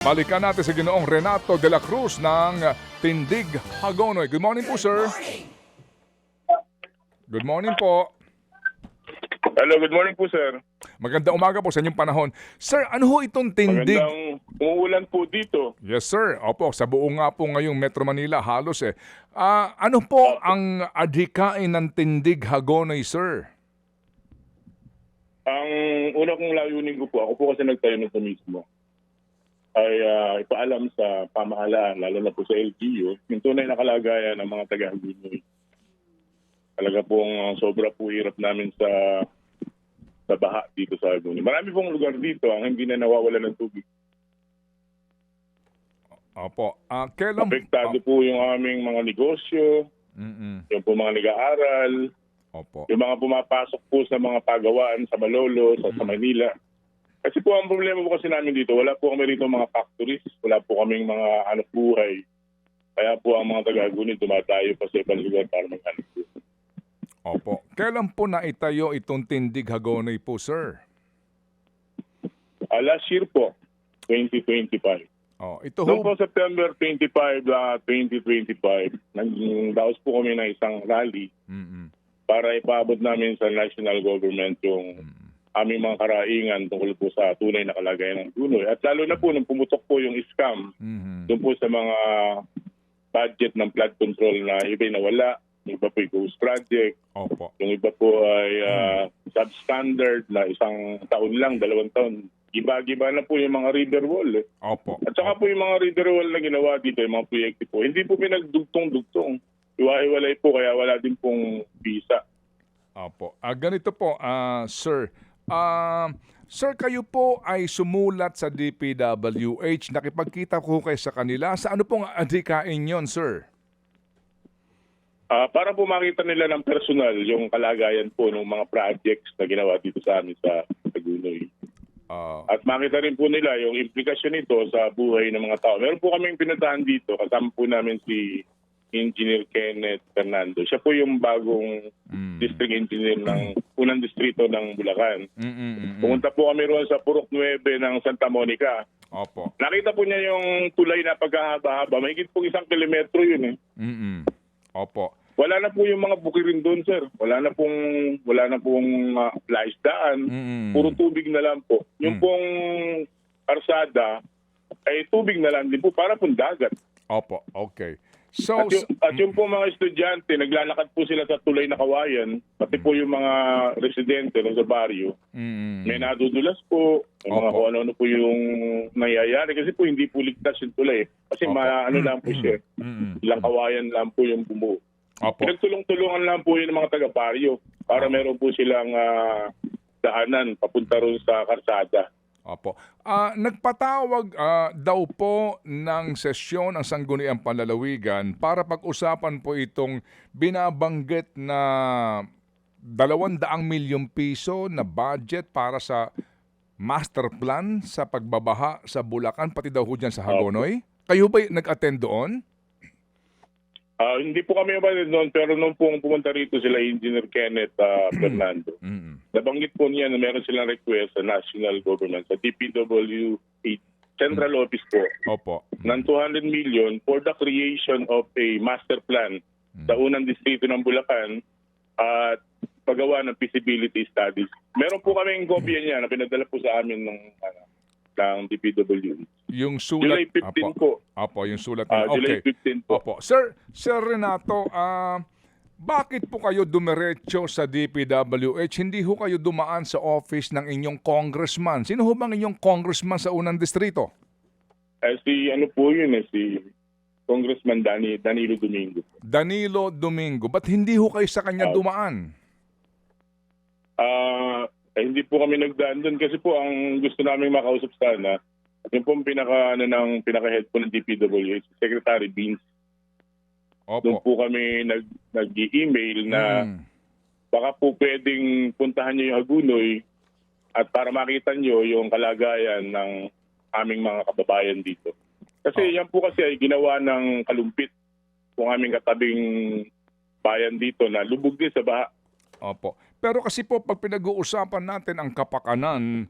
Balikan natin si Ginoong Renato de la Cruz ng Tindig, Hagonoy. Good morning po, sir. Good morning po. Hello, good morning po, sir. Magandang umaga po sa inyong panahon. Sir, ano ho itong Tindig? Magandang umuulan po dito. Yes, sir. Opo, sa buo nga po ngayong Metro Manila, halos eh. Ano po ang adhikain ng Tindig, Hagonoy, sir? Ang una kong layunin ko po, ako po kasi nagtayo nito mismo, ay ipaalam sa pamahalaan, lalo na po sa LGU, yung tunay na kalagayan ng mga taga-Hagonoy. Talaga pong sobra po hirap namin sa baha dito sa Hagonoy. Marami pong lugar dito ang hindi na nawawala ng tubig. Opo. Kailan... Apektado po yung aming mga negosyo, yung po mga nag-aaral, Opo. yung mga pumapasok po sa mga pagawaan sa Malolo, sa Manila. Kasi po ang problema po kasi namin dito, wala po kami rito mga factories, wala po kaming mga hanap buhay. Kaya po ang mga taga-Hagonoy dumatayo pa sa ibang lugar para maghanap buhay. Opo. Kailan po naitayo itong Tindig, Hagonoy po, sir? Last year po, 2025. Ito Noong ho... po September 25, 2025, nagdaos po kami ng isang rally para ipaabot namin sa national government yung aming mga karaingan tungkol po sa tunay na kalagayan ng Hagonoy. At lalo na po nung pumutok po yung scam doon po sa mga budget ng flood control na iba nawala, yung iba po yung ghost project, Opo. yung iba po ay substandard na isang taon lang, 2 taon. Giba-giba na po yung mga river wall. Opo. At saka po yung mga river wall na ginawa dito, yung mga proyekto po, hindi po pinagdugtong-dugtong. Iwa-iwalay po, kaya wala din pong visa. Opo. Ganito po, sir. Sir, kayo po ay sumulat sa DPWH. Nakipagkita ko kayo sa kanila. Sa ano pong adhikain yon, sir? Para po makita nila ng personal yung kalagayan po ng mga projects na ginawa dito sa amin sa Hagonoy. At makita rin po nila yung implikasyon nito sa buhay ng mga tao. Meron po kaming pinuntahan dito. Kasama po namin si Engineer Kenneth Fernando. Siya po yung bagong district engineer ng unang distrito ng Bulacan. Pumunta po kami roon sa Purok 9 ng Santa Monica. Opo. Nakita po niya yung tulay na pagkahaba-haba. Mahigit po 1 kilometro yun eh. Opo. Wala na po yung mga bukirin doon, sir. Wala na pong laisdaan. Puro tubig na lang po. Yung pong karsada ay tubig na lang din po para pong dagat. Opo. Okay. So, At yung po mga estudyante, naglalakad po sila sa tulay na kawayan, pati po yung mga residente sa baryo. May nadudulas po, may mga kung ano po yung nangyayari. Kasi po hindi po ligtas yung tulay. Kasi ano lang po siya. Ilang kawayan lang po yung bumuo. Opo. Pinagtulong-tulungan lang po yung mga taga-baryo para meron po silang daanan papunta ron sa karsada. Opo. Nagpatawag daw po ng sesyon ang Sangguniang Panlalawigan para pag-usapan po itong binabanggit na 200 milyong piso na budget para sa master plan sa pagbabaha sa Bulacan, pati daw ho dyan sa Hagonoy. Kayo ba nag-attend doon? Hindi po kami mabalik noon, pero nung pumunta rito sila Engineer Kenneth Fernando, nabanggit po niya na meron silang request sa national government, sa DPWH Central Office po, Opo. ng 200 million for the creation of a master plan sa unang distrito ng Bulacan at paggawa ng feasibility studies. Meron po kaming kopya niya na pinadala po sa amin ng DPWH. Yung sulat... July 15 po. Opo, yung sulat. July 15 po. Opo. Sir Renato, bakit po kayo dumiretso sa DPWH? Hindi ho kayo dumaan sa office ng inyong congressman. Sino ho bang inyong congressman sa unang distrito? Si Congressman Danilo Domingo. Danilo Domingo. Ba't hindi ho kayo sa kanya dumaan? Hindi po kami nagdaan doon kasi po ang gusto namin makausap sana, yung pong pinaka-head po ng DPWH, Secretary Beans. Opo. Doon po kami nag-email na baka po pwedeng puntahan niyo yung Hagonoy at para makita niyo yung kalagayan ng aming mga kababayan dito. Kasi yan po kasi ay ginawa ng kalumpit kung aming katabing bayan dito na lubog din sa baha. Opo. Pero kasi po pag pinag-uusapan natin ang kapakanan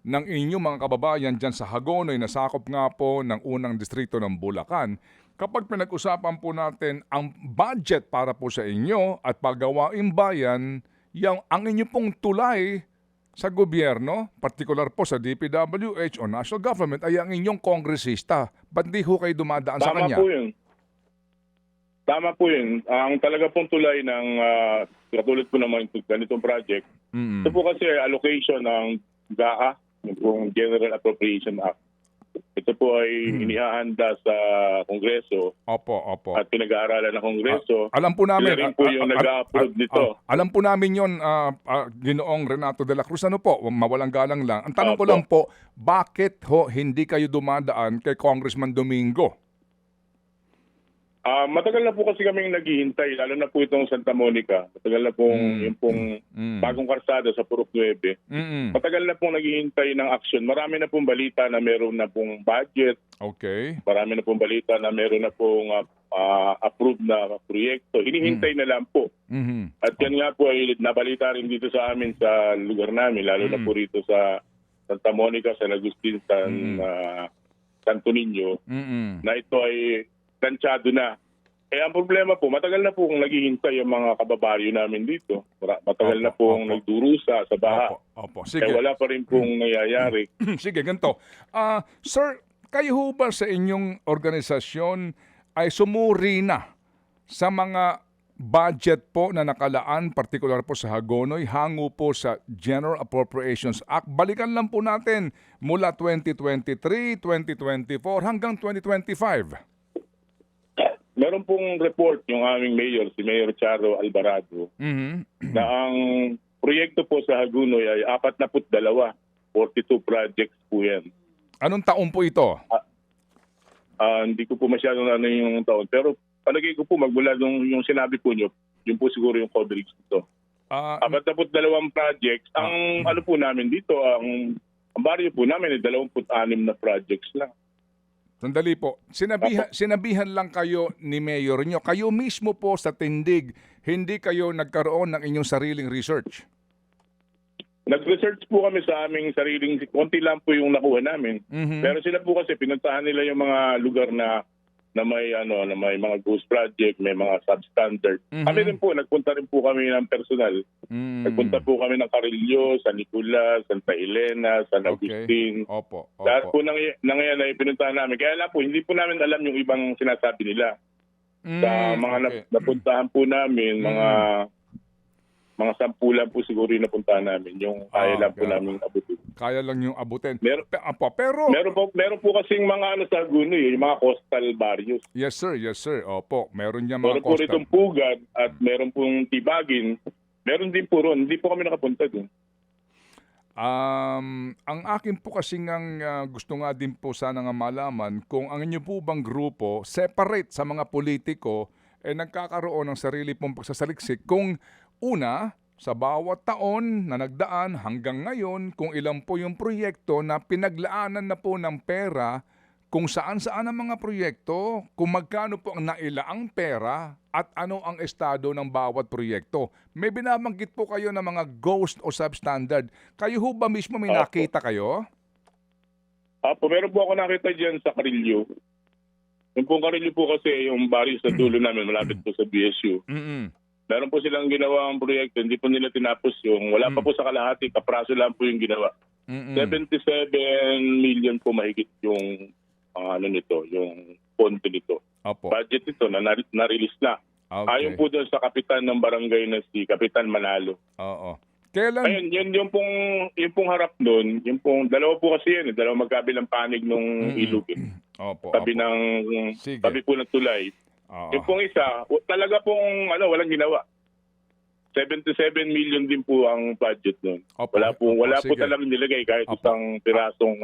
ng inyong mga kababayan dyan sa Hagonoy na sakop nga po ng unang distrito ng Bulacan. Kapag pinag-usapan po natin ang budget para po sa inyo at paggawaing bayan, ang inyo pong tulay sa gobyerno, partikular po sa DPWH o national government, ay ang inyong kongresista. Ba't di ho kayo dumadaan sa Tama kanya? po yun. Tama po yun. Ang talaga pong tulay ng katulad po naman ganitong project, ito po kasi allocation ng GAA, yung pong General Appropriation Act. Ito po ay inihahanda sa Kongreso Opo. at pinag-aaralan ng Kongreso. Alam po namin. Sila rin po yung nag-a-approve nito. Alam po namin yun, Ginoong Renato de la Cruz. Ano po, mawalang galang lang. Ang tanong ko Opo. lang po, bakit ho hindi kayo dumadaan kay Congressman Domingo? Matagal na po kasi kaming naghihintay, lalo na po itong Santa Monica. Matagal na pong yung pong bagong karsada sa Purok 9. Matagal na pong naghihintay ng aksyon. Marami na pong balita na meron na pong budget. Okay. Marami na pong balita na meron na pong approved na proyekto. Hinihintay na lang po. At yan nga po ay nabalita rin dito sa amin sa lugar namin, lalo na po rito sa Santa Monica, San Agustin, Santo Niño, na ito ay tansyado na. Ang problema po, matagal na po kung naghihintay yung mga kababaryo namin dito. Matagal na pong nagdurusa sa baha. Opo. Sige. Kaya wala pa rin pong nangyayari. Sige, ganito. Sir, kayo ho ba sa inyong organisasyon ay sumuri na sa mga budget po na nakalaan, partikular po sa Hagonoy, hango po sa General Appropriations Act? Balikan lang po natin mula 2023, 2024 hanggang 2025. Meron pong report yung aming mayor, si Mayor Charo Alvarado, na ang proyekto po sa Hagonoy ay 42, 42 projects po yan. Anong taon po ito? Hindi ko po masyadong ano yung taon, pero palagay ko po magmula yung sinabi po nyo, yun po siguro yung coverage nito. 42 projects. Ang ano po namin dito, ang baryo po namin ay 26 na projects lang. Sandali po. Sinabihan lang kayo ni Mayor nyo. Kayo mismo po sa tindig, hindi kayo nagkaroon ng inyong sariling research. Nag-research po kami sa aming sariling, konti lang po yung nakuha namin. Pero sila po kasi pinuntahan nila yung mga lugar na may mga ghost project, may mga substandard. Kami rin po, nagpunta rin po kami ng personal. Nagpunta po kami ng Carillo, San Nicolas, Santa Elena, San Agustin. Opo. Lahat po nangyayari ay pinuntahan namin. Kaya lang po, hindi po namin alam yung ibang sinasabi nila. Sa mga napuntahan po namin, mga 10 lang po siguro yung napuntahan namin. Yung kaya lang po namin abutin. Kaya lang yung abutin. Pero meron po kasing mga sa Hagonoy, yung mga coastal barrios. Yes sir. Opo, meron niya mga meron po ritong Pugad at meron pong Tibagin. Meron din po ron. Hindi po kami nakapunta doon. Ang akin po kasi gusto nga din po sana nga malaman kung ang inyo po bang grupo, separate sa mga politiko, nagkakaroon ng sarili pong pagsasaliksik kung una, sa bawat taon na nagdaan hanggang ngayon, kung ilan po yung proyekto na pinaglaanan na po ng pera, kung saan-saan ang mga proyekto, kung magkano po ang nailaang pera, at ano ang estado ng bawat proyekto. May binabanggit po kayo ng mga ghost o substandard. Kayo ho ba mismo may nakita kayo? Meron po ako nakita dyan sa Carillo. Yung pong Carillo po kasi yung barrio sa dulo namin, malapit po sa BSU. Meron po silang ginawang proyekto, hindi po nila tinapos yung, wala pa po sa kalahati, kapraso lang po yung ginawa. 77 million po mahigit yung yung pondo nito. Budget nito na na-release na. Ayon po doon sa kapitan ng barangay na si Kapitan Manalo. Kailan? Ayun, yung pong harap doon, yung pong, dalawa po kasi yan, dalawa magkabilang panig nung ilog. Tabi po ng tulay. Yung pong isa, talaga pong walang ginawa. 77 million din po ang budget nun. Wala po talagang nilagay kahit isang pirasong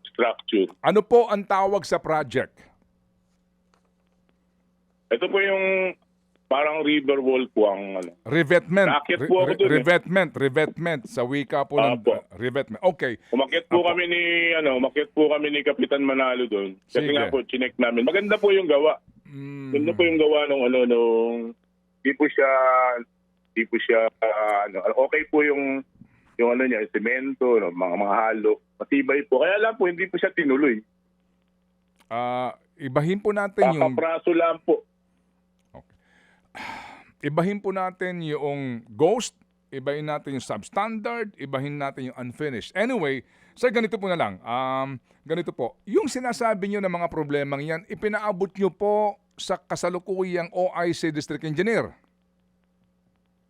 structure. Ano po ang tawag sa project? Ito po yung parang river wall po ang Revetment. Nakakit po ako dun, Revetment. Sa wika po ng revetment. Okay. Umakyat po kami ni Kapitan Manalo doon. Kasi nga po, chinek namin. Maganda po yung gawa. Ganda po yung gawa nung di po siya okay po yung yung ano niya, semento, no, mga halo. Matibay po. Kaya lang po, hindi po siya tinuloy. Ibahin po natin yung Kakapraso lang po. ibahin po natin yung ghost, ibahin natin yung substandard, ibahin natin yung unfinished. Anyway, sir, ganito po na lang. Ganito po, yung sinasabi nyo ng mga problemang yan, ipinaabot nyo po sa kasalukuyang OIC District Engineer.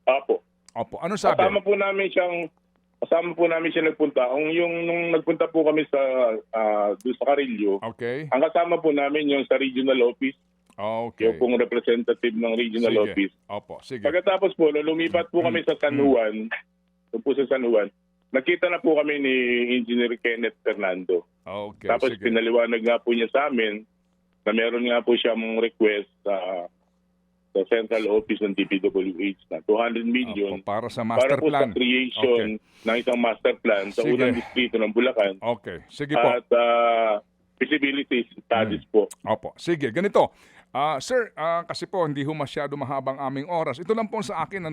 Apo. Opo, ano sabi? Kasama po namin siya nagpunta. Nung nagpunta po kami doon sa Carillo, Okay. ang kasama po namin yung sa regional office, Okay. yung pong representative ng regional Sige. office. Opo, sige. Pagkatapos po, lumipat po kami sa San Juan, doon po sa San Juan, nakita na po kami ni Engineer Kenneth Fernando. Okay, Tapos sige. pinaliwanag nga po niya sa amin na meron nga po siyang request sa central office ng DPWH na 200 million Opo, para sa master para po plan. sa creation ng isang master plan sa Sige. unang distrito ng Bulacan Okay, sige po. at feasibility studies po. Opo, sige, ganito. Sir, kasi po hindi ho masyado mahabang aming oras. Ito lang po sa akin,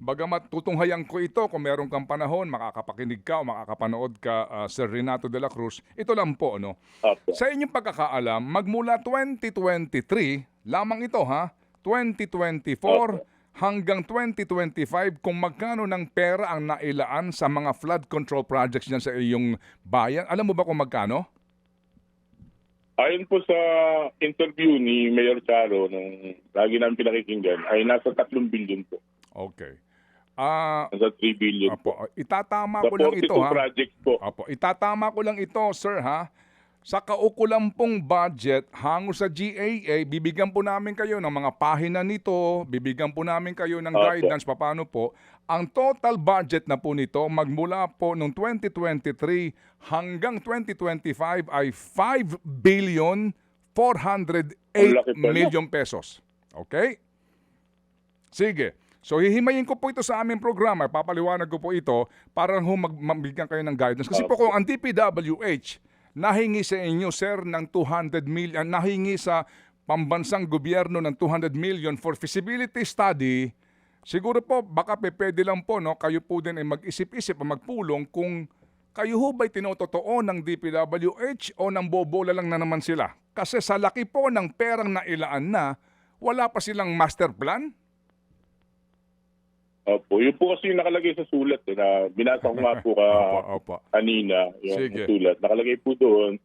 bagamat tutunghayan ko ito kung meron kang panahon, makakapakinig ka o makakapanood ka, Sir Renato de la Cruz. Ito lang po, Opo. Sa inyong pagkakaalam, magmula 2023, lamang ito 2024 Opo. hanggang 2025, kung magkano ng pera ang nailaan sa mga flood control projects niyan sa iyong bayan. Alam mo ba kung magkano? Ayon po sa interview ni Mayor Charo nung lagi namin pinakikinggan ay nasa 3 billion po. Okay. Nasa 3 billion po. Opo, itatama Sa ko lang ito 42 projects po. Opo, itatama ko lang ito, sir Sa kaukulang pong budget, hango sa GAA, bibigyan po namin kayo ng mga pahina nito, bibigyan po namin kayo ng Opo. guidance paano po. Ang total budget na po nito magmula po noong 2023 hanggang 2025 ay 5 billion 408 Ang laki po, no? million pesos. Okay? Sige. So hihimayin ko po ito sa aming programa, papaliwanag ko po ito para mabigyan kayo ng guidance. Kasi po kung ang DPWH nahingi sa inyo, sir, ng 200 million, nahingi sa pambansang gobyerno ng 200 million for feasibility study, siguro po baka pwede lang po kayo po din ay mag-isip-isip o magpulong kung kayo ho ba'y tinototoo ng DPWH o ng bobola lang na naman sila. Kasi sa laki po ng perang nailaan na, wala pa silang master plan. Opo. Yun po kasi yung nakalagay sa sulat na binasa ko nga po Opo. kanina yung Sige. sulat. Nakalagay po doon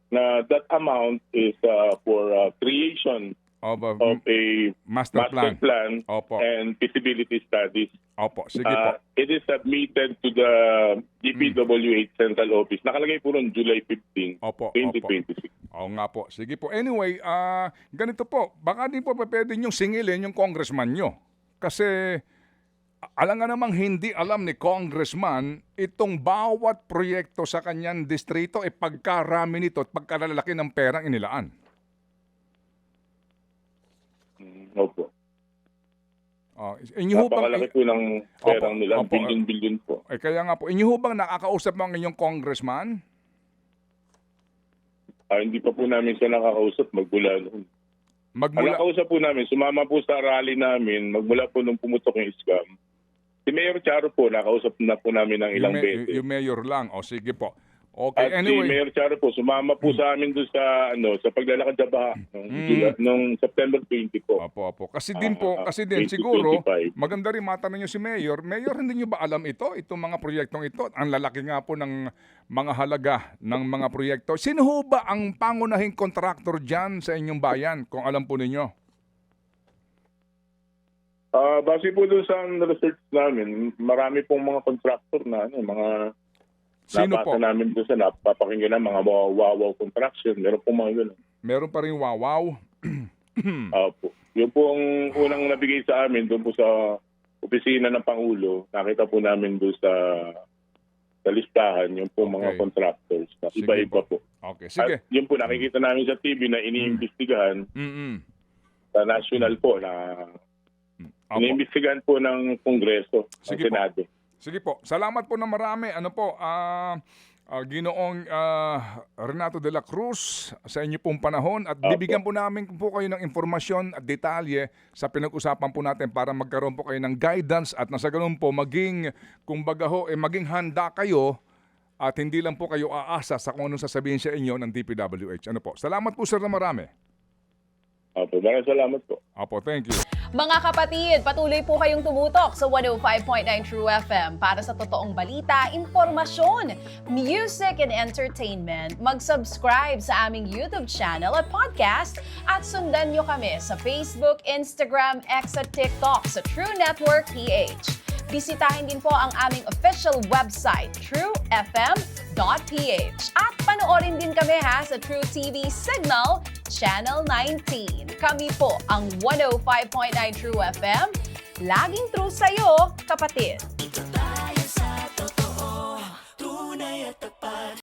na that amount is for creation Opo. of a Master plan. Opo. and feasibility studies. Opo, sige po. It is submitted to the DPWH Central Office. Nakalagay po noon July 15, Opo, 2026. Oo nga po. Sige po. Anyway, ganito po. Baka din po pwede nyo singilin yung congressman nyo. Kasi alam nga namang hindi alam ni congressman itong bawat proyekto sa kanyang distrito pagkarami nito at pagkalalaki ng perang inilaan. Opo. Inyo ho bang, Napakalaki po ng perang Opo, nila. opo. Billion po. kaya nga po, inyo ho bang nakakausap mo ang inyong congressman? Hindi pa po namin siya nakakausap magmula noon. Ang Magmula, nakausap po namin, sumama po sa rally namin, magmula po nung pumutok yung scam. Si Mayor Charo po, nakausap na po namin ng ilang beses. yung mayor lang. O sige po. Okay, At si anyway. Mayor Charo po, sumama po sa amin doon sa paglalakad sa baha nung September 20 po. Opo. Kasi din po, 2025. siguro, maganda rin matanong nyo si Mayor. Mayor, hindi nyo ba alam ito? Itong mga proyektong ito? Ang lalaki nga po ng mga halaga ng mga proyekto. Sino ho ba ang pangunahing kontraktor dyan sa inyong bayan, kung alam po ninyo? Base po doon sa research namin, marami pong mga contractor na mga Sino nabasa po? namin doon sa napapakinggan na mga wawaw construction. Meron pong mga gano'n. Meron pa rin wawaw. Opo. Yun po ang unang nabigay sa amin doon po sa opisina ng Pangulo. Nakita po namin doon sa listahan yung po mga Okay. contractors. Na Sige iba-iba po. Okay, sige. At yun po nakikita namin sa TV na iniimbestigahan Mm-mm. sa national po na Opo. iniimbestigahan po ng Kongreso, ng Sige po. Senado. Sige po. Salamat po na marami. Ginoong Renato de la Cruz, sa inyo pong panahon at Opo. bibigyan po namin po kayo ng impormasyon at detalye sa pinag-usapan po natin para magkaroon po kayo ng guidance at nasa ganun po maging, kumbaga ho, maging handa kayo at hindi lang po kayo aasa sa kung anong sasabihin sa inyo ng DPWH. Ano po? Salamat po sir na marami. Opo, maraming salamat po. Opo, thank you. Mga kapatid, patuloy po kayong tumutok sa 105.9 True FM para sa totoong balita, impormasyon, music and entertainment. Mag-subscribe sa aming YouTube channel at podcast at sundan nyo kami sa Facebook, Instagram, X at TikTok sa True Network PH. Bisitahin din po ang aming official website, truefm.ph. At panoorin din kami sa True TV Signal, Channel 19. Kami po ang 105.9 True FM. Laging true sa'yo, kapatid.